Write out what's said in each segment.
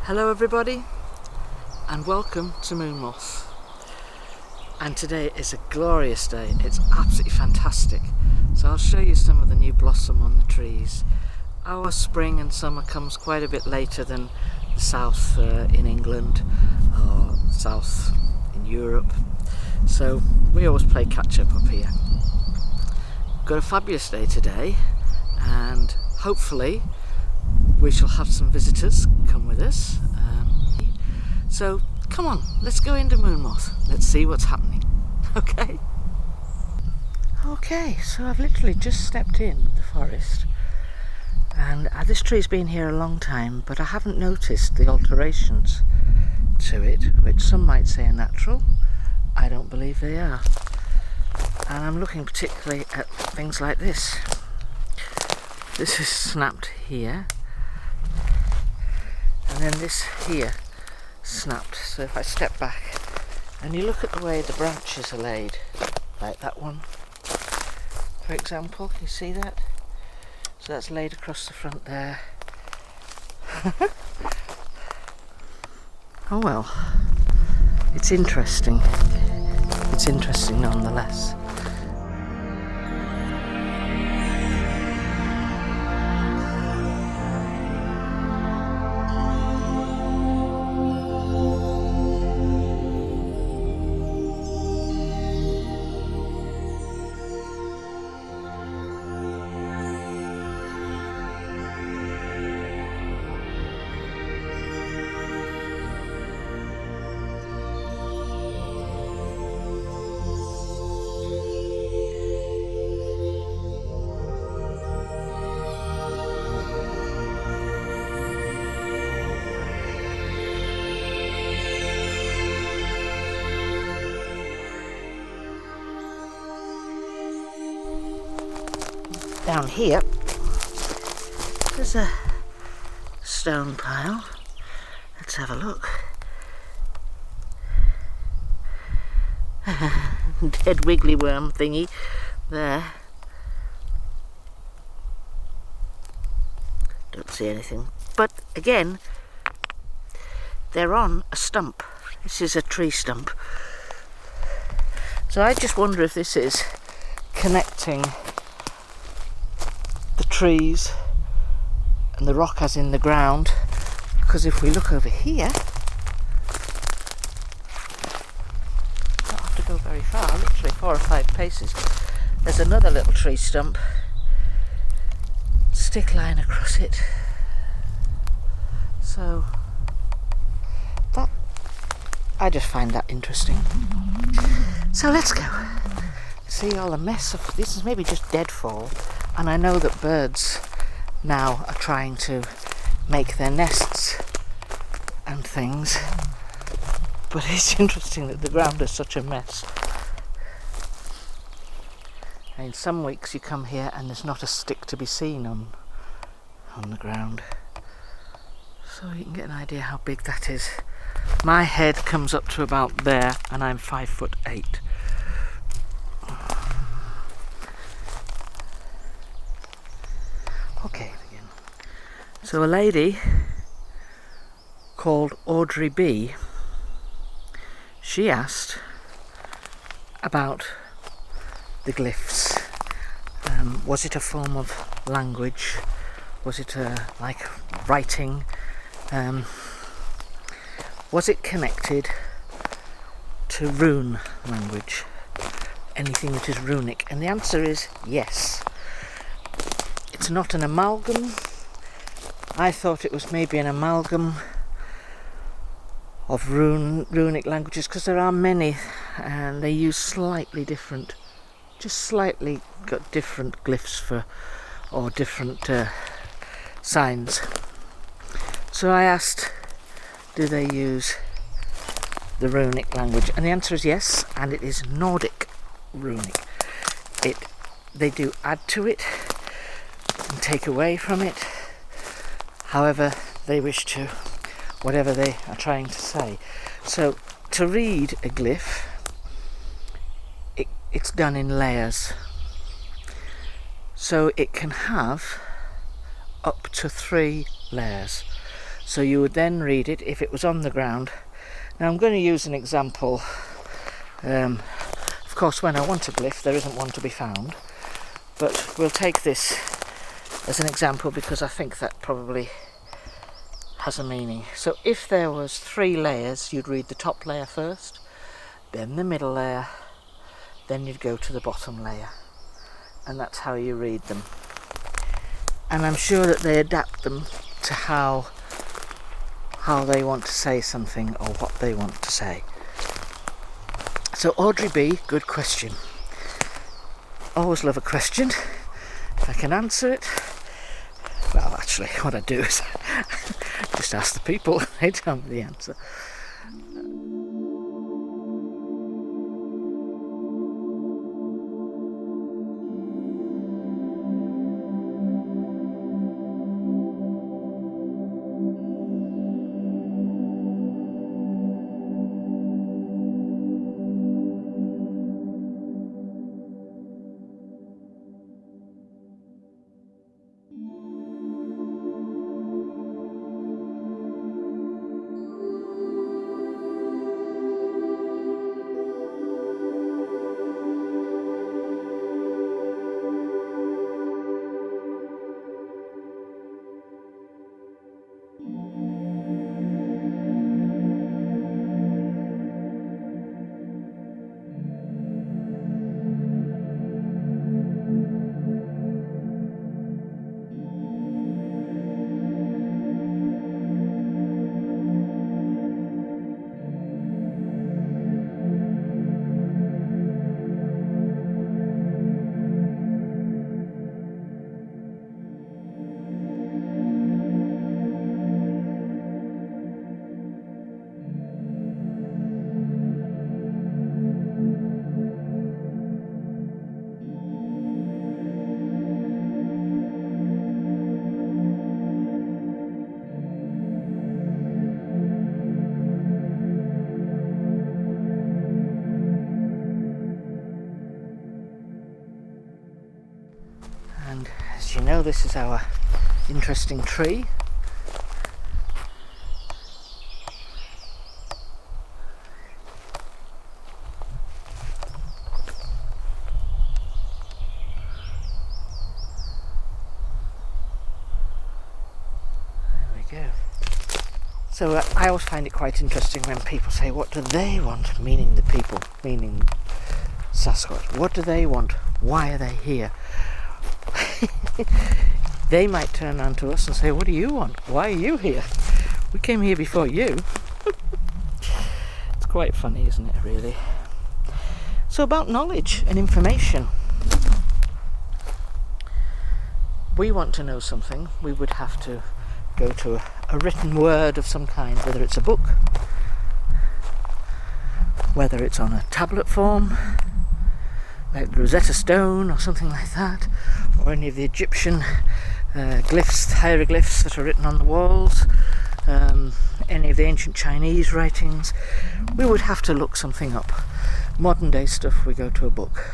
Hello everybody and welcome to Moon Moth. And today is a glorious day, it's absolutely fantastic. So I'll show you some of the new blossom on the trees. Our spring and summer comes quite a bit later than the south in England or south in Europe. So we always play catch up here. Got a fabulous day today and hopefully we shall have some visitors come with us. So come on, let's go into Moon Moth. Let's see what's happening. Okay, so I've literally just stepped in the forest and this tree's been here a long time, but I haven't noticed the alterations to it, which some might say are natural. I don't believe they are. And I'm looking particularly at things like this. This is snapped here. And then this here snapped. So if I step back and you look at the way the branches are laid, like that one for example, you see that? So that's laid across the front there. Oh well, it's interesting. It's interesting nonetheless. Down here, there's a stone pile. Let's have a look. Dead wiggly worm thingy there. Don't see anything. But again, they're on a stump. This is a tree stump. So I just wonder if this is connecting the trees and the rock as in the ground, because if we look over here, don't have to go very far, literally 4 or 5 paces, there's another little tree stump, stick line across it. So that, I just find that interesting. So let's go see all the mess of this. Is maybe just deadfall. And I know that birds now are trying to make their nests and things, but it's interesting that the ground is such a mess. And in some weeks you come here and there's not a stick to be seen on the ground. So you can get an idea how big that is. My head comes up to about there and I'm 5'8". Okay, again. So a lady called Audrey B, she asked about the glyphs. Was it a form of language? Was it like writing? Was it connected to rune language? Anything that is runic? And the answer is yes. It's not an amalgam. I thought it was maybe an amalgam of runic languages, because there are many and they use slightly different, just slightly got different glyphs for, or different signs. So I asked, do they use the runic language? And the answer is yes, and it is Nordic runic. They do add to it and take away from it, however they wish to, whatever they are trying to say. So to read a glyph, it's done in layers. So it can have up to 3 layers. So you would then read it if it was on the ground. Now I'm going to use an example. Of course, when I want a glyph, there isn't one to be found. But we'll take this as an example because I think that probably has a meaning. So if there was 3 layers, you'd read the top layer first, then the middle layer, then you'd go to the bottom layer. And that's how you read them. And I'm sure that they adapt them to how they want to say something or what they want to say. So Audrey B, good question. Always love a question. If I can answer it, well, actually what I do is just ask the people, they tell me the answer. And as you know, this is our interesting tree. So I always find it quite interesting when people say, what do they want? Meaning the people, meaning Sasquatch. What do they want? Why are they here? They might turn around to us and say, what do you want? Why are you here? We came here before you. It's quite funny, isn't it, really? So about knowledge and information. We want to know something, we would have to go to a written word of some kind, whether it's a book, whether it's on a tablet form, like Rosetta Stone or something like that, or any of the Egyptian glyphs, hieroglyphs that are written on the walls, any of the ancient Chinese writings. We would have to look something up. Modern day stuff, we go to a book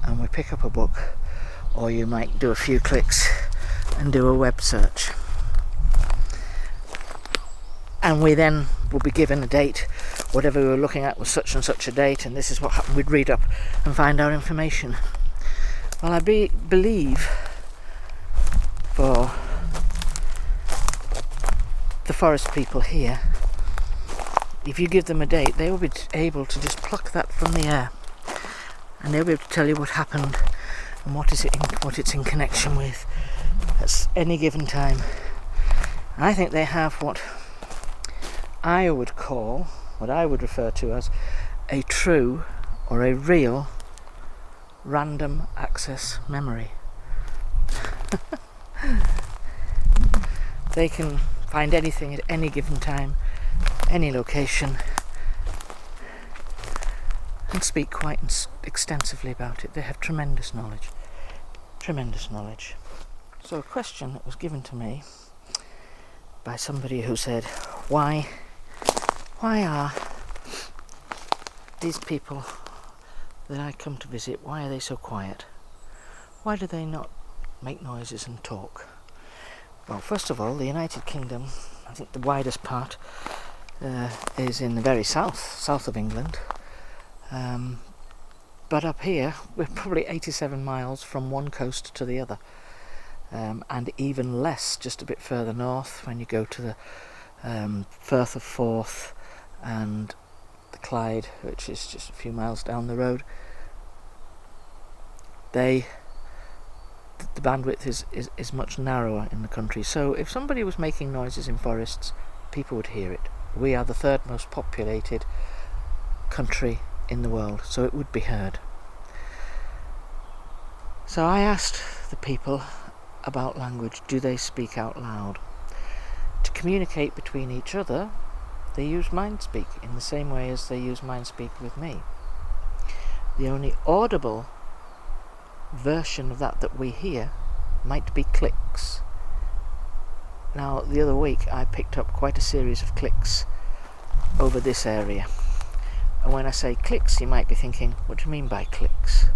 and we pick up a book, or you might do a few clicks and do a web search. And we then will be given a date. Whatever we were looking at was such and such a date, and this is what happened. We'd read up and find our information. Well, I believe for the forest people here, if you give them a date, they will be able to just pluck that from the air, and they'll be able to tell you what happened and what it's in connection with at any given time. I think they have what I would call, what I would refer to as a true or a real random access memory. They can find anything at any given time, any location, and speak quite extensively about it. They have tremendous knowledge. Tremendous knowledge. So a question that was given to me by somebody who said, why are these people that I come to visit, why are they so quiet? Why do they not make noises and talk? Well, first of all, the United Kingdom I think the widest part is in the very south of England. But up here, we're probably 87 miles from one coast to the other. And even less just a bit further north when you go to the Firth of Forth and the Clyde, which is just a few miles down the road. The bandwidth is much narrower in the country, so if somebody was making noises in forests, people would hear it. We are the third most populated country in the world, so it would be heard. So I asked the people about language, do they speak out loud? To communicate between each other, they use Mindspeak in the same way as they use Mindspeak with me. The only audible version of that we hear might be clicks. Now, the other week I picked up quite a series of clicks over this area. And when I say clicks, you might be thinking, what do you mean by clicks?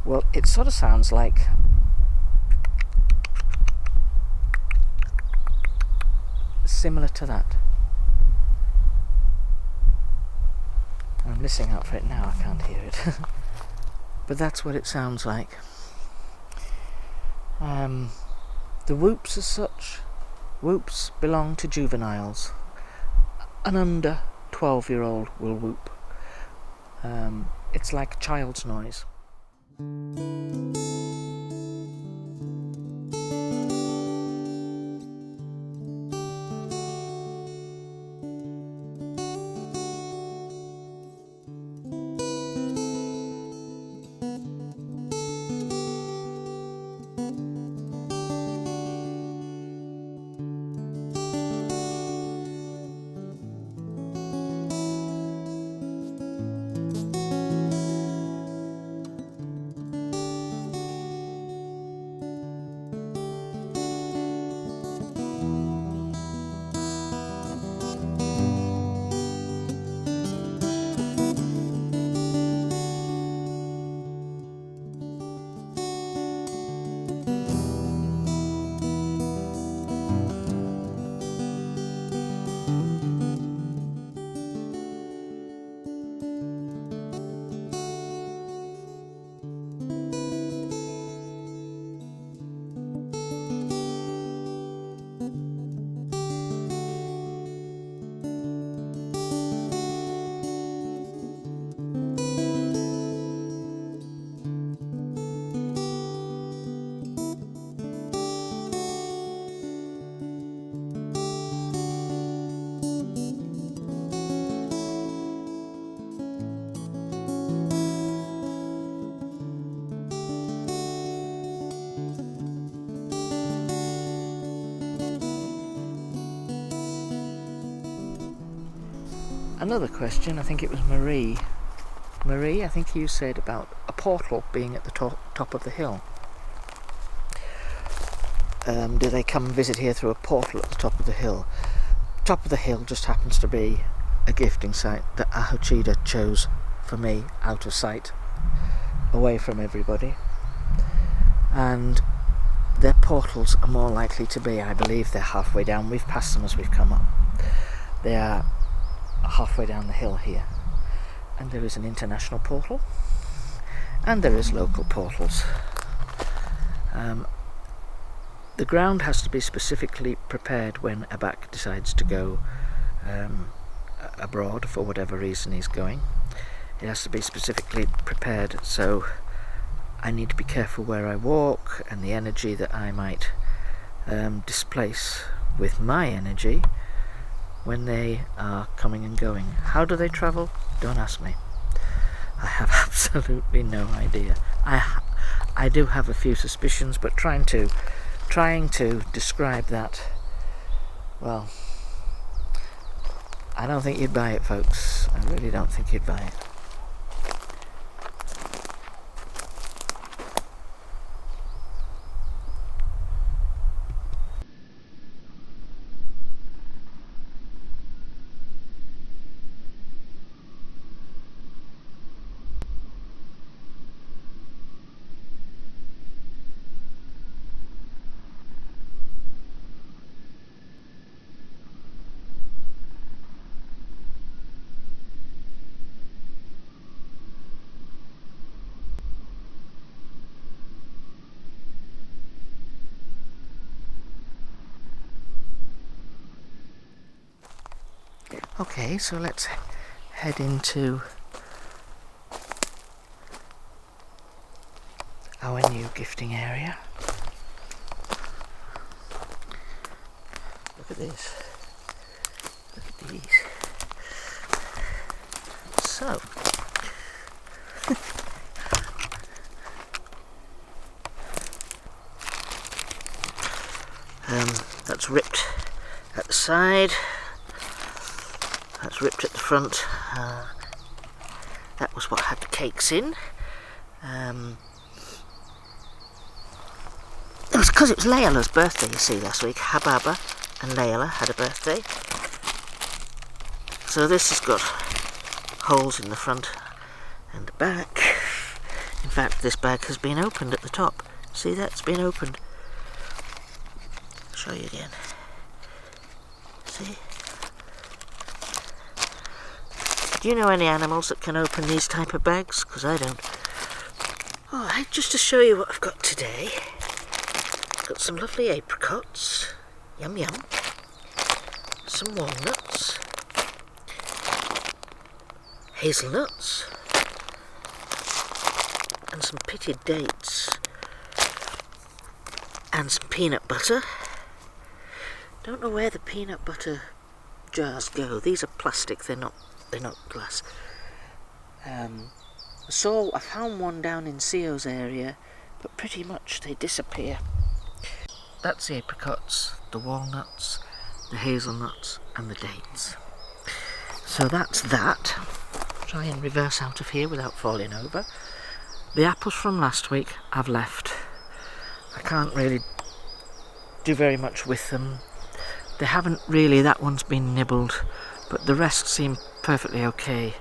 Well, it sort of sounds like similar to that. I'm listening out for it now, I can't hear it. But that's what it sounds like. The whoops as such, whoops belong to juveniles. An under 12-year-old will whoop. It's like a child's noise. Another question, I think it was Marie. Marie, I think you said about a portal being at the top of the hill. Do they come visit here through a portal at the top of the hill? Top of the hill just happens to be a gifting site that Ahochida chose for me, out of sight, away from everybody. And their portals are more likely to be, I believe they're halfway down. We've passed them as we've come up. They are halfway down the hill here, and there is an international portal and there is local portals. The ground has to be specifically prepared when Abak decides to go abroad for whatever reason he's going. It has to be specifically prepared, so I need to be careful where I walk and the energy that I might displace with my energy when they are coming and going. How do they travel? Don't ask me. I have absolutely no idea. I do have a few suspicions, but trying to describe that, well, I don't think you'd buy it, folks. I really don't think you'd buy it. Okay, so let's head into our new gifting area. Look at this. Look at these. So, that's ripped at the side. That's ripped at the front. That was what had the cakes in. It was because it was Layla's birthday, you see, last week. Hababa and Layla had a birthday. So this has got holes in the front and the back. In fact, this bag has been opened at the top. See that? It's been opened. I'll show you again. See? Do you know any animals that can open these type of bags? Because I don't. Alright, just to show you what I've got today. I've got some lovely apricots. Yum yum. Some walnuts. Hazelnuts. And some pitted dates. And some peanut butter. Don't know where the peanut butter jars go. These are plastic, they're not glass. I found one down in Sio's area, but pretty much they disappear. That's the apricots, the walnuts, the hazelnuts and the dates. So that's that. Try and reverse out of here without falling over. The apples from last week I've left. I can't really do very much with them. They haven't really, that one's been nibbled, but the rest seem perfectly okay,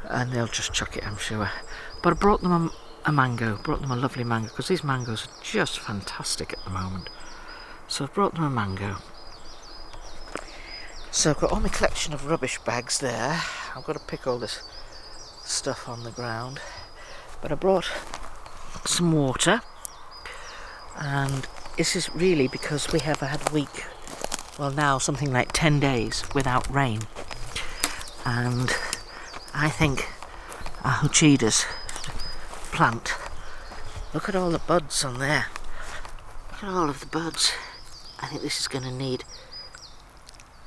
and they'll just chuck it, I'm sure. But I brought them a mango, brought them a lovely mango, because these mangoes are just fantastic at the moment. So I've brought them a mango. So I've got all my collection of rubbish bags there. I've got to pick all this stuff on the ground. But I brought some water, and this is really because we have had a week, well now something like 10 days without rain. And I think our Huchidas plant, look at all the buds on there. Look at all of the buds. I think this is going to need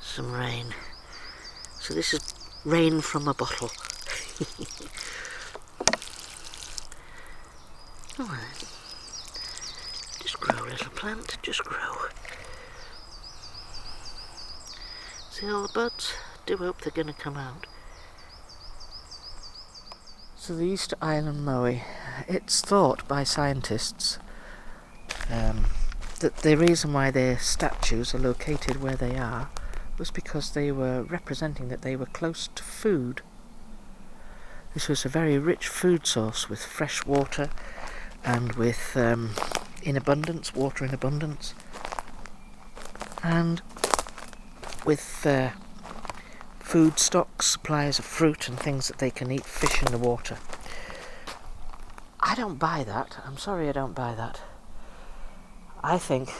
some rain. So this is rain from a bottle. Alright. Just grow, little plant, just grow. See all the buds? Do hope they're going to come out. So the Easter Island moe, it's thought by scientists that the reason why their statues are located where they are was because they were representing that they were close to food. This was a very rich food source with fresh water and with in abundance, water in abundance, and with food stocks, supplies of fruit and things that they can eat, fish in the water. I don't buy that. I'm sorry, I don't buy that. I think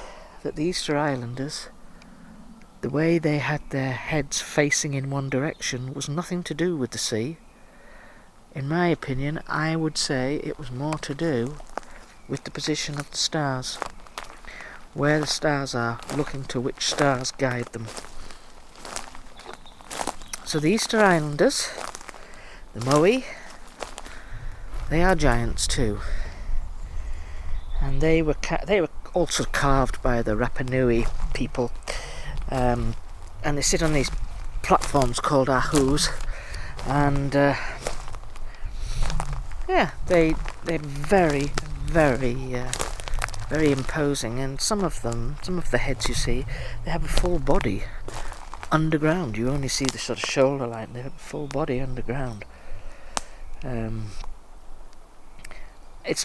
that the Easter Islanders, the way they had their heads facing in one direction, was nothing to do with the sea. In my opinion, I would say it was more to do with the position of the stars. Where the stars are, looking to which stars guide them. So the Easter Islanders, the moe, they are giants too. And they were also carved by the Rapa Nui people. And they sit on these platforms called ahus. And yeah, they're very, very, very imposing. And some of the heads you see, they have a full body underground. You only see the sort of shoulder line. They have a full body underground.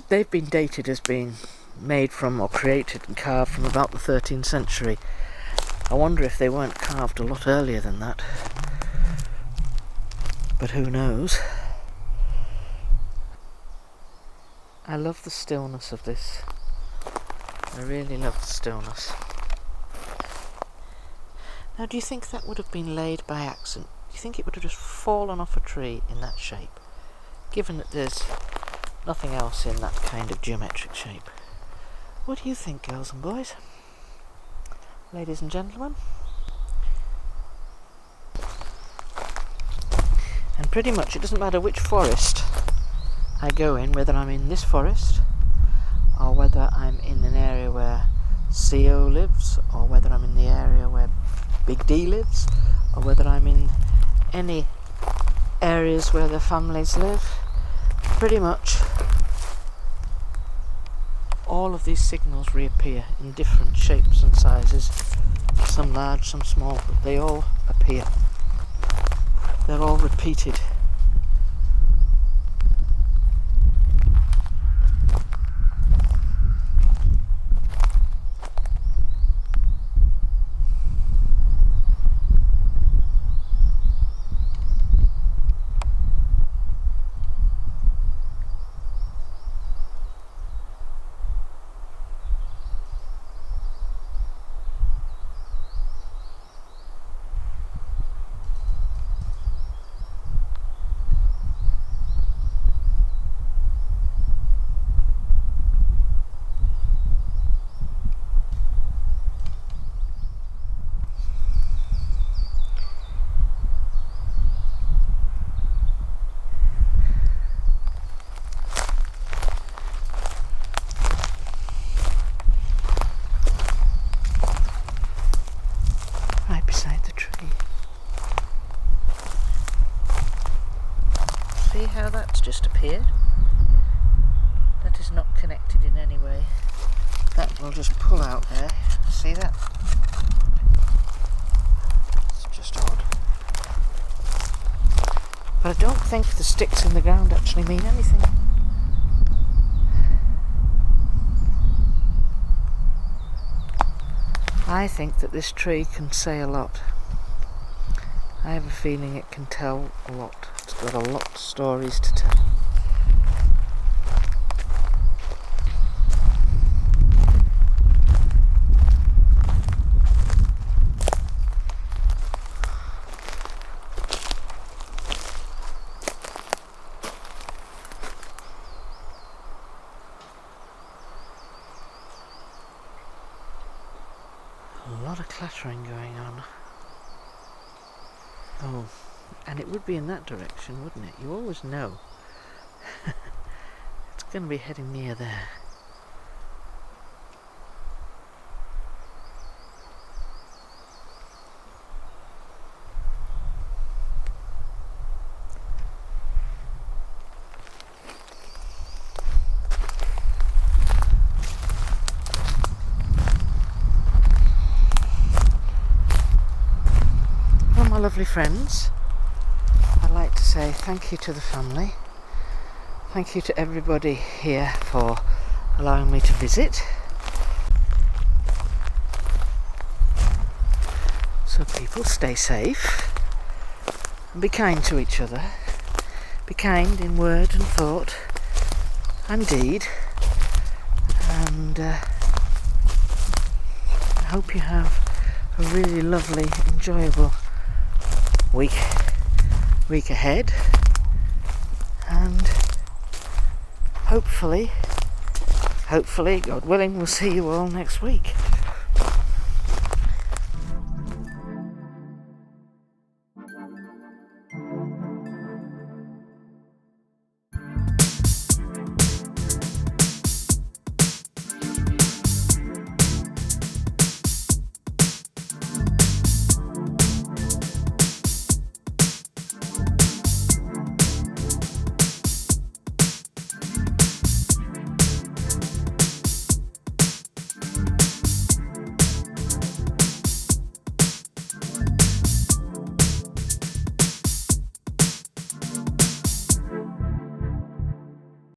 They've been dated as being made from or created and carved from about the 13th century. I wonder if they weren't carved a lot earlier than that. But who knows? I love the stillness of this. I really love the stillness. Now, do you think that would have been laid by accident? you think it would have just fallen off a tree in that shape, given that there's nothing else in that kind of geometric shape? What do you think, girls and boys? Ladies and gentlemen? And pretty much it doesn't matter which forest I go in, whether I'm in this forest or whether I'm in an area where CO lives, or whether I'm in the area where Big D lives, or whether I'm in any areas where their families live. Pretty much all of these signals reappear in different shapes and sizes, some large, some small, but they all appear. They're all repeated. Right beside the tree. See how that's just appeared? That is not connected in any way. That will just pull out there. See that? It's just odd. But I don't think the sticks in the ground actually mean anything. I think that this tree can say a lot. I have a feeling it can tell a lot. It's got a lot of stories to tell. A lot of clattering going on. Oh, and it would be in that direction, wouldn't it? You always know. It's going to be heading near there. My lovely friends, I'd like to say thank you to the family, thank you to everybody here for allowing me to visit. So people, stay safe and be kind to each other, be kind in word and thought and deed, and I hope you have a really lovely, enjoyable week ahead, and hopefully, God willing, we'll see you all next week.